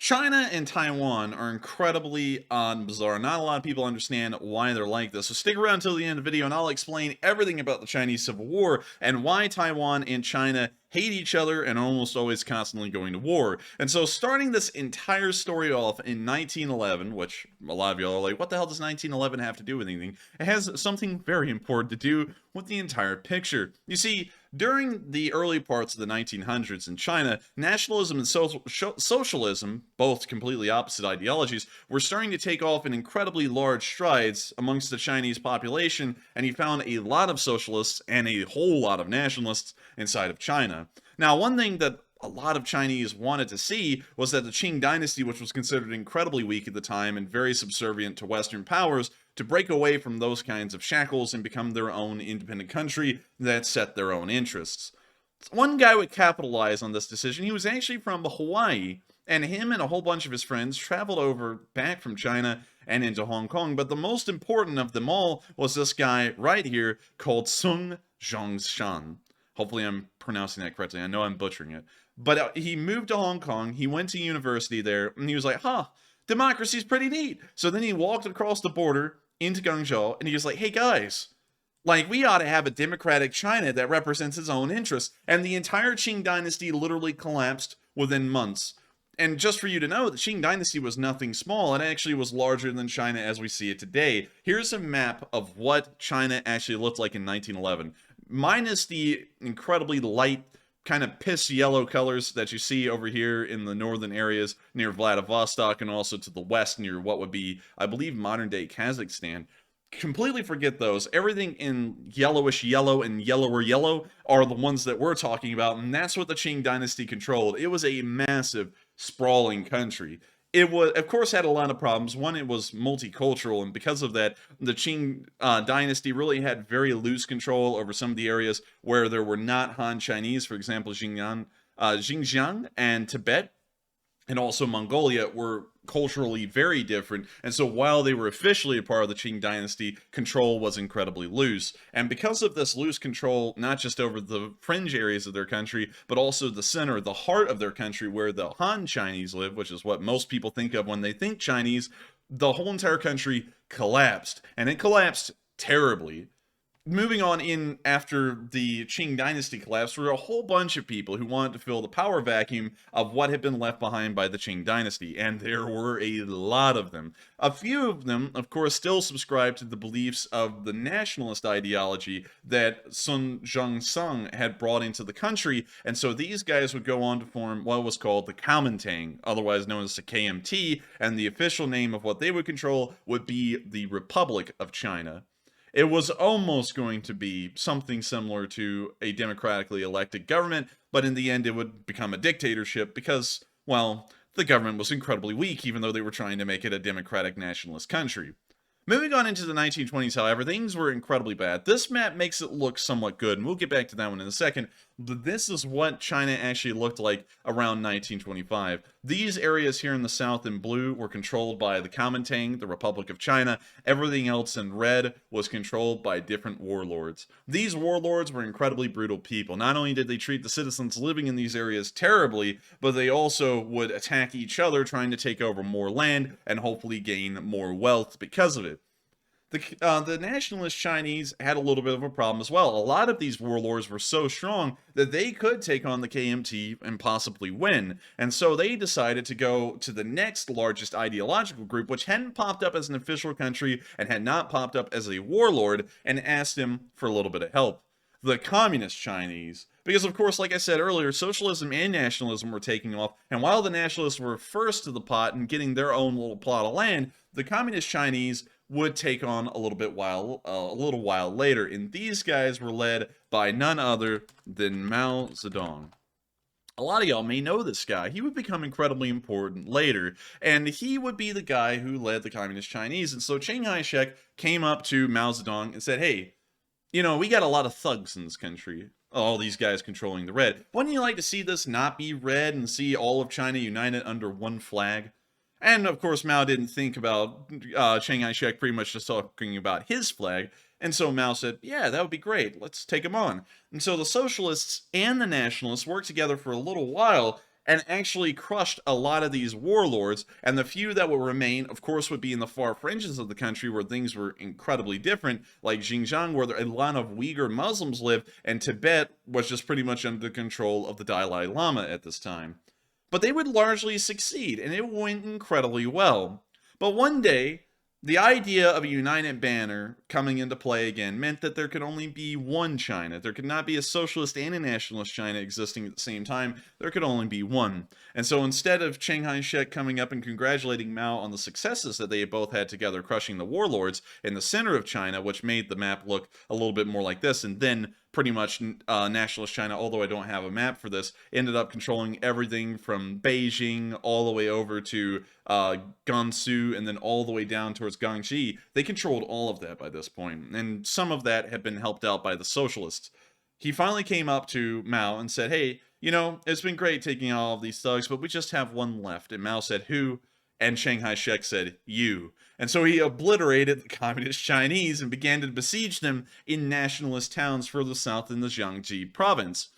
China and Taiwan are incredibly odd and bizarre. Not a lot of people understand why they're like this. So stick around until the end of the video and I'll explain everything about the Chinese Civil War and why Taiwan and China hate each other and are almost always constantly going to war. And so starting this entire story off in 1911, which a lot of y'all are like, what the hell does 1911 have to do with anything? It has something very important to do with the entire picture. You see, during the early parts of the 1900s in China, nationalism and socialism, both completely opposite ideologies, were starting to take off in incredibly large strides amongst the Chinese population, and you found a lot of socialists and a whole lot of nationalists inside of China. Now, one thing that a lot of Chinese wanted to see was that the Qing Dynasty, which was considered incredibly weak at the time and very subservient to Western powers, to break away from those kinds of shackles and become their own independent country that set their own interests. One guy would capitalize on this decision. He was actually from Hawaii, and him and a whole bunch of his friends traveled over back from China and into Hong Kong. But the most important of them all was this guy right here called Sun Zhongshan. Hopefully I'm pronouncing that correctly. I know I'm butchering it. But he moved to Hong Kong, he went to university there, and he was like, democracy's pretty neat. So then he walked across the border into Guangzhou, and he was like, hey guys, like, we ought to have a democratic China that represents its own interests. And the entire Qing Dynasty literally collapsed within months. And just for you to know, the Qing Dynasty was nothing small. It actually was larger than China as we see it today. Here's a map of what China actually looked like in 1911. Minus the incredibly light, kind of piss yellow colors that you see over here in the northern areas near Vladivostok and also to the west near what would be, I believe, modern-day Kazakhstan. Completely forget those. Everything in yellowish yellow and yellower yellow are the ones that we're talking about, and that's what the Qing Dynasty controlled. It was a massive, sprawling country. It was, of course, had a lot of problems. One, it was multicultural, and because of that, the Qing Dynasty really had very loose control over some of the areas where there were not Han Chinese. For example, Xinjiang and Tibet, and also Mongolia were culturally very different, and so while they were officially a part of the Qing Dynasty, control was incredibly loose. And because of this loose control, not just over the fringe areas of their country, but also the center, the heart of their country, where the Han Chinese live, which is what most people think of when they think Chinese, the whole entire country collapsed, and it collapsed terribly. Moving on in after the Qing Dynasty collapsed were a whole bunch of people who wanted to fill the power vacuum of what had been left behind by the Qing Dynasty, and there were a lot of them. A few of them, of course, still subscribed to the beliefs of the nationalist ideology that Sun Zhongshan had brought into the country, and so these guys would go on to form what was called the Kuomintang, otherwise known as the KMT, and the official name of what they would control would be the Republic of China. It was almost going to be something similar to a democratically elected government, but in the end it would become a dictatorship because, well, the government was incredibly weak even though they were trying to make it a democratic nationalist country. Moving on into the 1920s, however, things were incredibly bad. This map makes it look somewhat good, and we'll get back to that one in a second, but this is what China actually looked like around 1925. These areas here in the south in blue were controlled by the Kuomintang, the Republic of China. Everything else in red was controlled by different warlords. These warlords were incredibly brutal people. Not only did they treat the citizens living in these areas terribly, but they also would attack each other, trying to take over more land and hopefully gain more wealth because of it. The nationalist Chinese had a little bit of a problem as well. A lot of these warlords were so strong that they could take on the KMT and possibly win. And so they decided to go to the next largest ideological group, which hadn't popped up as an official country and had not popped up as a warlord, and asked him for a little bit of help. The Communist Chinese. Because, of course, like I said earlier, socialism and nationalism were taking off, and while the nationalists were first to the pot and getting their own little plot of land, the Communist Chinese would take on a little while later, and these guys were led by none other than Mao Zedong. A lot of y'all may know this guy. He would become incredibly important later, and he would be the guy who led the Communist Chinese. And so Chiang Kai-shek came up to Mao Zedong and said, hey, you know, we got a lot of thugs in this country. All these guys controlling the red. Wouldn't you like to see this not be red and see all of China united under one flag? And, of course, Mao didn't think about Chiang Kai-shek pretty much just talking about his flag. And so Mao said, yeah, that would be great. Let's take him on. And so the socialists and the nationalists worked together for a little while. and actually crushed a lot of these warlords, and the few that would remain, of course, would be in the far fringes of the country where things were incredibly different, like Xinjiang, where a lot of Uyghur Muslims lived, and Tibet was just pretty much under the control of the Dalai Lama at this time. But they would largely succeed, and it went incredibly well. But one day, the idea of a united banner coming into play again meant that there could only be one China. There could not be a socialist and a nationalist China existing at the same time. There could only be one. And so instead of Chiang Kai-shek coming up and congratulating Mao on the successes that they both had together crushing the warlords in the center of China, which made the map look a little bit more like this, and then pretty much nationalist China, although I don't have a map for this, ended up controlling everything from Beijing all the way over to Gansu and then all the way down towards Guangxi. They controlled all of that by this point, and some of that had been helped out by the socialists. He finally came up to Mao and said, hey, you know, it's been great taking all of these thugs, but we just have one left. And Mao said, who? And Chiang Kai-shek said, you. And so he obliterated the communist Chinese and began to besiege them in nationalist towns further south in the Jiangxi province.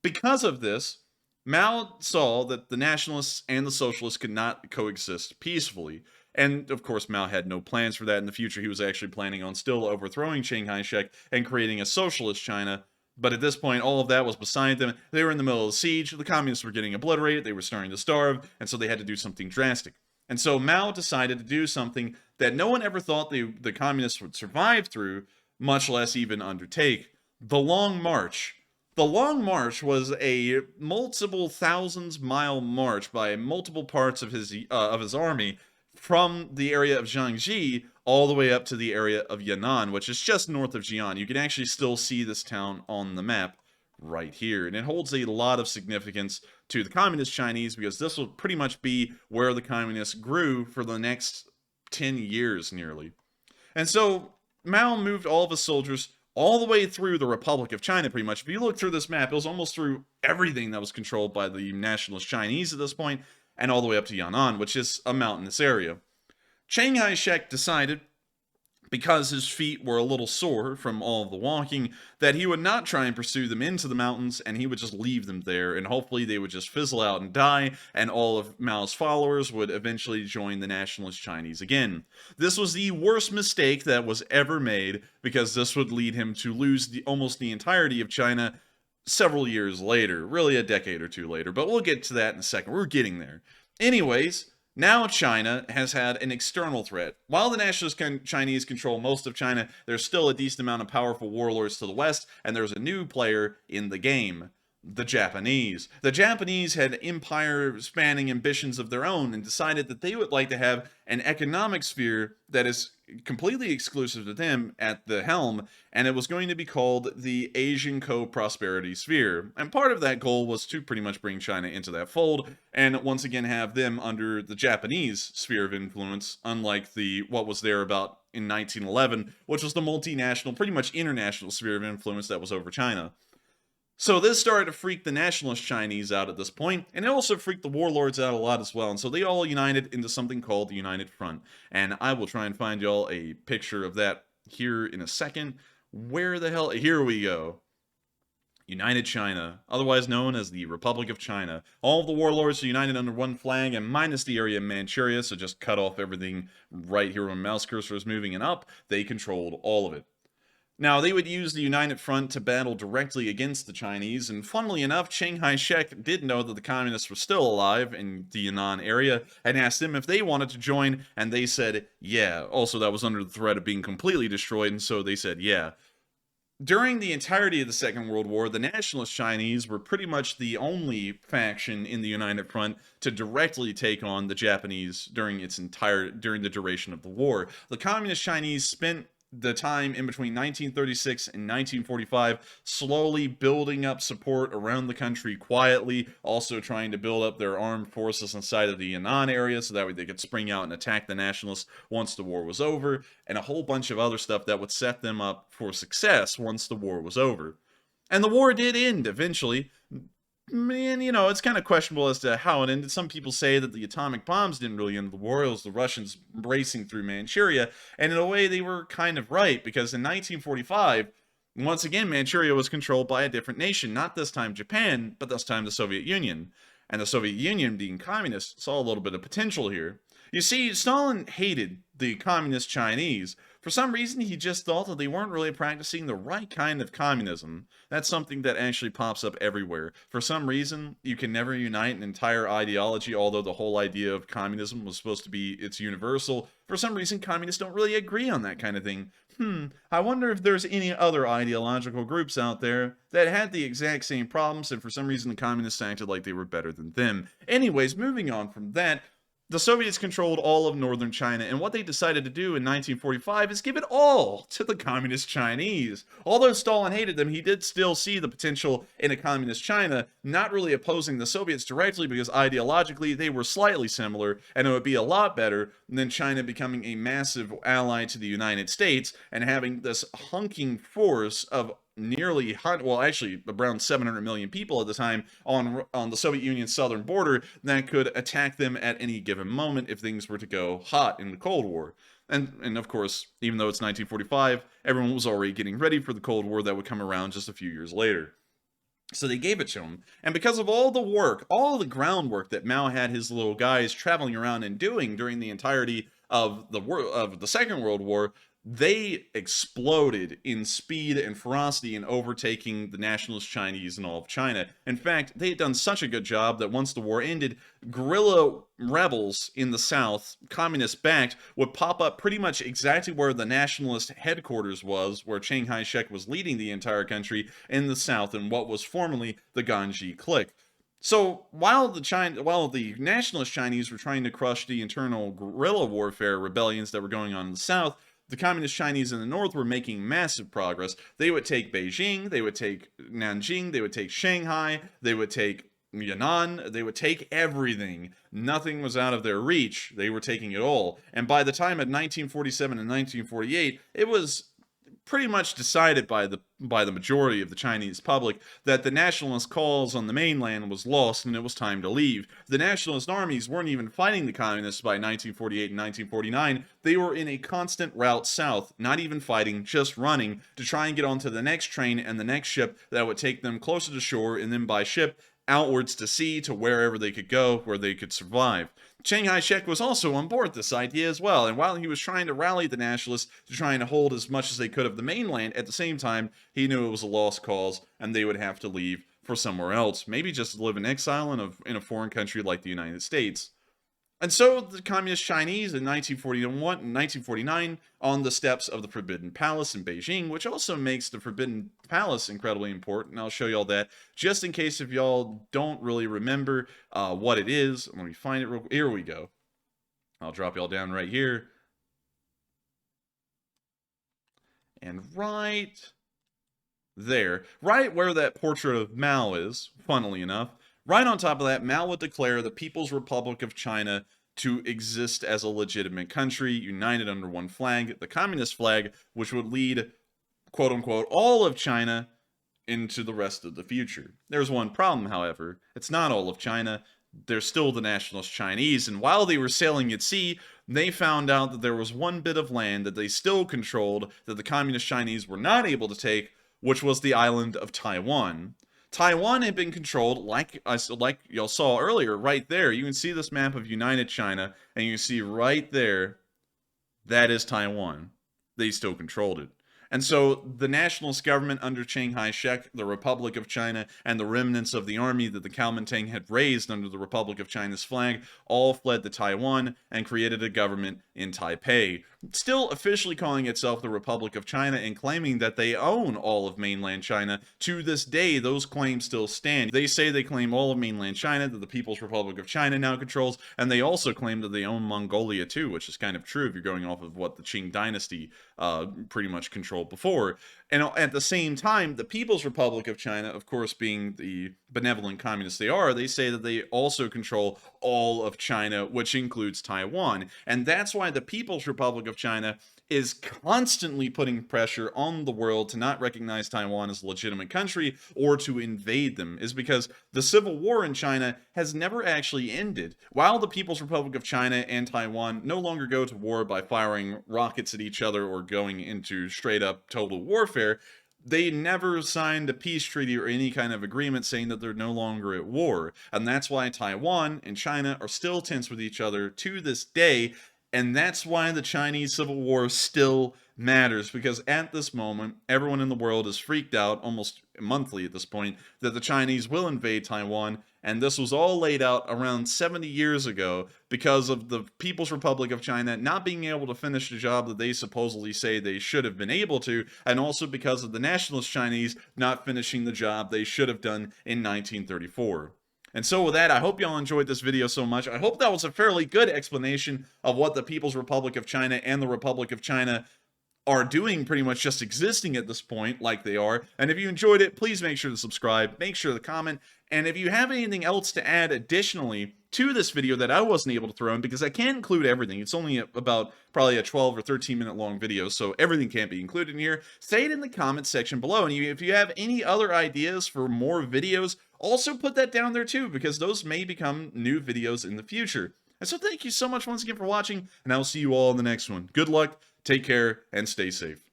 Because of this, Mao saw that the nationalists and the socialists could not coexist peacefully. And, of course, Mao had no plans for that in the future. He was actually planning on still overthrowing Chiang Kai-shek and creating a socialist China. But at this point, all of that was beside them. They were in the middle of the siege. The communists were getting obliterated. They were starting to starve. And so they had to do something drastic. And so Mao decided to do something that no one ever thought the communists would survive through, much less even undertake. The Long March. The Long March was a multiple thousands-mile march by multiple parts of his army from the area of Jiangxi all the way up to the area of Yan'an, which is just north of Xi'an. You can actually still see this town on the map right here. And it holds a lot of significance to the communist Chinese because this will pretty much be where the communists grew for the next 10 years nearly. And so Mao moved all of his soldiers all the way through the Republic of China pretty much. If you look through this map, it was almost through everything that was controlled by the nationalist Chinese at this point, and all the way up to Yan'an, which is a mountainous area. Chiang Kai-shek decided, because his feet were a little sore from all of the walking, that he would not try and pursue them into the mountains, and he would just leave them there, and hopefully they would just fizzle out and die, and all of Mao's followers would eventually join the nationalist Chinese again. This was the worst mistake that was ever made, because this would lead him to lose almost the entirety of China several years later, really a decade or two later, but we'll get to that in a second. We're getting there. Anyways, now China has had an external threat. While the nationalist Chinese control most of China, there's still a decent amount of powerful warlords to the west, and there's a new player in the game. The Japanese. The Japanese had empire-spanning ambitions of their own and decided that they would like to have an economic sphere that is completely exclusive to them at the helm, and it was going to be called the Asian Co-Prosperity Sphere. And part of that goal was to pretty much bring China into that fold, and once again have them under the Japanese sphere of influence, unlike what was there about in 1911, which was the multinational, pretty much international sphere of influence that was over China. So this started to freak the nationalist Chinese out at this point, and it also freaked the warlords out a lot as well, and so they all united into something called the United Front. And I will try and find y'all a picture of that here in a second. Where the hell? Here we go. United China, otherwise known as the Republic of China. All of the warlords are united under one flag, and minus the area of Manchuria, so just cut off everything right here when mouse cursor is moving and up, they controlled all of it. Now, they would use the United Front to battle directly against the Chinese, and funnily enough, Chiang Kai-shek did know that the communists were still alive in the Yan'an area, and asked them if they wanted to join, and they said, yeah. Also, that was under the threat of being completely destroyed, and so they said, yeah. During the entirety of the Second World War, the nationalist Chinese were pretty much the only faction in the United Front to directly take on the Japanese during the duration of the war. The communist Chinese spent the time in between 1936 and 1945 slowly building up support around the country quietly, also trying to build up their armed forces inside of the Yan'an area so that way they could spring out and attack the nationalists once the war was over, and a whole bunch of other stuff that would set them up for success once the war was over. And the war did end eventually. And, you know, it's kind of questionable as to how it ended. Some people say that the atomic bombs didn't really end the war. It was the Russians racing through Manchuria. And in a way, they were kind of right, because in 1945, once again, Manchuria was controlled by a different nation. Not this time Japan, but this time the Soviet Union. and the Soviet Union, being communist, saw a little bit of potential here. You see, Stalin hated the communist Chinese. For some reason, he just thought that they weren't really practicing the right kind of communism. That's something that actually pops up everywhere. For some reason, you can never unite an entire ideology, although the whole idea of communism was supposed to be it's universal. For some reason, communists don't really agree on that kind of thing. I wonder if there's any other ideological groups out there that had the exact same problems, and for some reason the communists acted like they were better than them. Anyways, moving on from that, the Soviets controlled all of northern China, and what they decided to do in 1945 is give it all to the communist Chinese. Although Stalin hated them, he did still see the potential in a communist China, not really opposing the Soviets directly because ideologically they were slightly similar, and it would be a lot better than China becoming a massive ally to the United States and having this hunking force of nearly, well, actually around 700 million people at the time on the Soviet Union's southern border that could attack them at any given moment if things were to go hot in the Cold War. And of course, even though it's 1945, everyone was already getting ready for the Cold War that would come around just a few years later. So they gave it to him. And because of all the work, all the groundwork that Mao had his little guys traveling around and doing during the entirety of the Second World War, they exploded in speed and ferocity in overtaking the nationalist Chinese in all of China. In fact, they had done such a good job that once the war ended, guerrilla rebels in the south, communist-backed, would pop up pretty much exactly where the nationalist headquarters was, where Chiang Kai-shek was leading the entire country in the south in what was formerly the Ganji clique. So while the nationalist Chinese were trying to crush the internal guerrilla warfare rebellions that were going on in the south, the communist Chinese in the north were making massive progress. They would take Beijing, they would take Nanjing, they would take Shanghai, they would take Yan'an, they would take everything. Nothing was out of their reach. They were taking it all. And by the time of 1947 and 1948, it was pretty much decided by the majority of the Chinese public that the nationalist cause on the mainland was lost and it was time to leave. The nationalist armies weren't even fighting the communists by 1948 and 1949. They were in a constant route south, not even fighting, just running to try and get onto the next train and the next ship that would take them closer to shore, and then by ship outwards to sea to wherever they could go, where they could survive. Chiang Kai-shek was also on board this idea as well, and while he was trying to rally the nationalists to trying to hold as much as they could of the mainland, at the same time, he knew it was a lost cause, and they would have to leave for somewhere else, maybe just live in exile in a foreign country like the United States. And so the communist Chinese in 1941 and 1949 on the steps of the Forbidden Palace in Beijing, which also makes the Forbidden Palace incredibly important. And I'll show y'all that just in case if y'all don't really remember what it is. Let me find it here we go. I'll drop y'all down right here. And right there, right where that portrait of Mao is, funnily enough, right on top of that, Mao would declare the People's Republic of China to exist as a legitimate country, united under one flag, the communist flag, which would lead, quote-unquote, all of China into the rest of the future. There's one problem, however. It's not all of China. There's still the nationalist Chinese, and while they were sailing at sea, they found out that there was one bit of land that they still controlled that the communist Chinese were not able to take, which was the island of Taiwan. Taiwan had been controlled, like y'all saw earlier, right there. You can see this map of United China, and you can see right there, that is Taiwan. They still controlled it. And so the nationalist government under Chiang Kai-shek, the Republic of China, and the remnants of the army that the Kuomintang had raised under the Republic of China's flag all fled to Taiwan and created a government in Taipei, still officially calling itself the Republic of China and claiming that they own all of mainland China. To this day, those claims still stand. They say they claim all of mainland China that the People's Republic of China now controls, and they also claim that they own Mongolia too, which is kind of true if you're going off of what the Qing Dynasty pretty much controlled before. And at the same time, the People's Republic of China, of course, being the benevolent communists they are, they say that they also control all of China, which includes Taiwan. And that's why the People's Republic of China is constantly putting pressure on the world to not recognize Taiwan as a legitimate country or to invade them, is because the civil war in China has never actually ended. While the People's Republic of China and Taiwan no longer go to war by firing rockets at each other or going into straight up total warfare, they never signed a peace treaty or any kind of agreement saying that they're no longer at war. And that's why Taiwan and China are still tense with each other to this day. And that's why the Chinese Civil War still matters, because at this moment, everyone in the world is freaked out, almost monthly at this point, that the Chinese will invade Taiwan. And this was all laid out around 70 years ago because of the People's Republic of China not being able to finish the job that they supposedly say they should have been able to, and also because of the nationalist Chinese not finishing the job they should have done in 1934. And so with that, I hope y'all enjoyed this video so much. I hope that was a fairly good explanation of what the People's Republic of China and the Republic of China are doing, pretty much just existing at this point like they are. And if you enjoyed it, please make sure to subscribe, make sure to comment, and if you have anything else to add additionally to this video that I wasn't able to throw in, because I can't include everything, it's only about probably a 12 or 13 minute long video, so everything can't be included in here, say it in the comment section below. And if you have any other ideas for more videos, also put that down there too, because those may become new videos in the future. And so thank you so much once again for watching, and I will see you all in the next one. Good luck, take care, and stay safe.